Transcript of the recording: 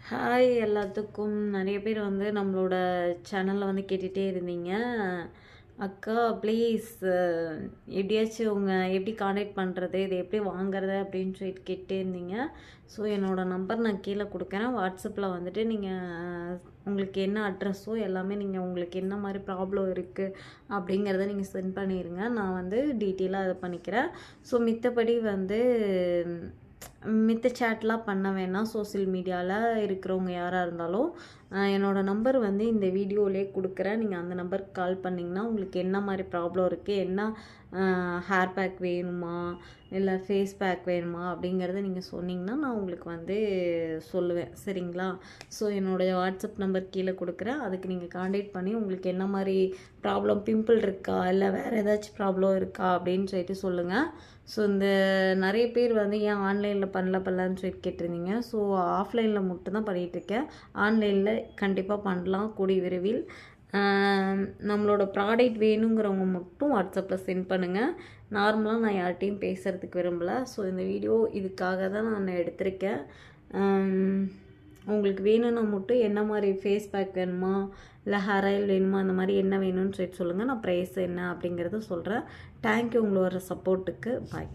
Hi எல்லாத்துக்கும். நிறைய பேர் வந்து நம்மளோட சேனலில் வந்து கேட்டுகிட்டே இருந்தீங்க, அக்கா ப்ளீஸ் எப்படியாச்சும் எப்படி காண்டாக்ட் பண்ணுறது, இது எப்படி வாங்குறது அப்படின்னு சொல்லிட்டு கேட்டே இருந்தீங்க. ஸோ என்னோடய நம்பர் நான் கீழே கொடுக்குறேன். வாட்ஸ்அப்பில் வந்துட்டு நீங்கள் உங்களுக்கு என்ன அட்ரஸோ எல்லாமே நீங்கள் உங்களுக்கு என்ன மாதிரி ப்ராப்ளம் இருக்குது அப்படிங்கிறத நீங்கள் சென்ட் பண்ணிடுங்க. நான் வந்து டீட்டெயிலாக அதை பண்ணிக்கிறேன். ஸோ மித்தபடி வந்து மித்த சேட்லாம் பண்ண வேணாம். சோசியல் மீடியாவில் இருக்கிறவங்க யாராக இருந்தாலும் என்னோடய நம்பர் வந்து இந்த வீடியோவிலே கொடுக்குறேன். நீங்கள் அந்த நம்பருக்கு கால் பண்ணிங்கன்னா உங்களுக்கு என்ன மாதிரி ப்ராப்ளம் இருக்குது, என்ன ஹேர் பேக் வேணுமா இல்லை ஃபேஸ் பேக் வேணுமா அப்படிங்கிறத நீங்கள் சொன்னிங்கன்னா நான் உங்களுக்கு வந்து சொல்லுவேன். சரிங்களா? ஸோ என்னோடய வாட்ஸ்அப் நம்பர் கீழே கொடுக்குறேன். அதுக்கு நீங்கள் காண்டாக்ட் பண்ணி உங்களுக்கு என்ன மாதிரி ப்ராப்ளம், பிம்பிள் இருக்கா இல்லை வேறு ஏதாச்சும் ப்ராப்ளம் இருக்கா அப்படின்னு சொல்லிட்டு சொல்லுங்கள். ஸோ இந்த நிறைய பேர் வந்து ஏன் ஆன்லைனில் பண்ணலான்னு சொல்லிட்டு கேட்டிருந்தீங்க. ஸோ ஆஃப்லைனில் மட்டும்தான் பண்ணிகிட்ருக்கேன். ஆன்லைனில் கண்டிப்பாக பண்ணலாம் கூடிய விரைவில். நம்மளோட ப்ராடக்ட் வேணுங்கிறவங்க மட்டும் வாட்ஸ்அப்பில் சென்ட் பண்ணுங்கள். நார்மலாக நான் யார்கிட்டையும் பேசுகிறதுக்கு விரும்பலை. ஸோ இந்த வீடியோ இதுக்காக தான் நான் எடுத்திருக்கேன். உங்களுக்கு வேணும்னா மட்டும் என்ன மாதிரி ஃபேஸ் பேக் வேணுமா இல்லை ஹேர் ஆயில் வேணுமா, அந்த மாதிரி என்ன வேணும்னு சொல்லிட்டு சொல்லுங்கள். நான் ப்ரைஸ் என்ன அப்படிங்கிறத சொல்கிறேன். தேங்க்யூ உங்களோட சப்போர்ட்டுக்கு. பாய்.